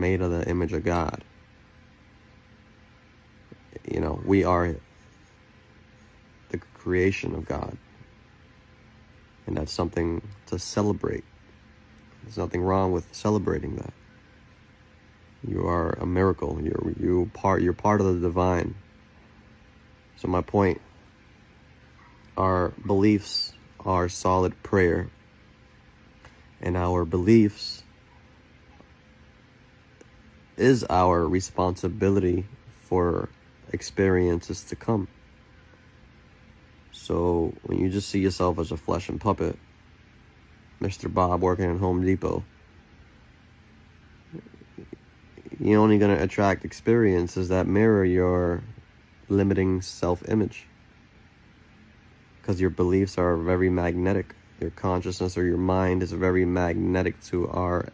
made of the image of God. You know, we are the creation of God. And that's something to celebrate. There's nothing wrong with celebrating that. You are a miracle. You're part of the divine. So my point, our beliefs are solid prayer, and our beliefs is our responsibility for experiences to come. So when you just see yourself as a flesh and puppet, Mr. Bob working at Home Depot, you're only going to attract experiences that mirror your limiting self-image. Because your beliefs are very magnetic. Your consciousness or your mind is very magnetic to our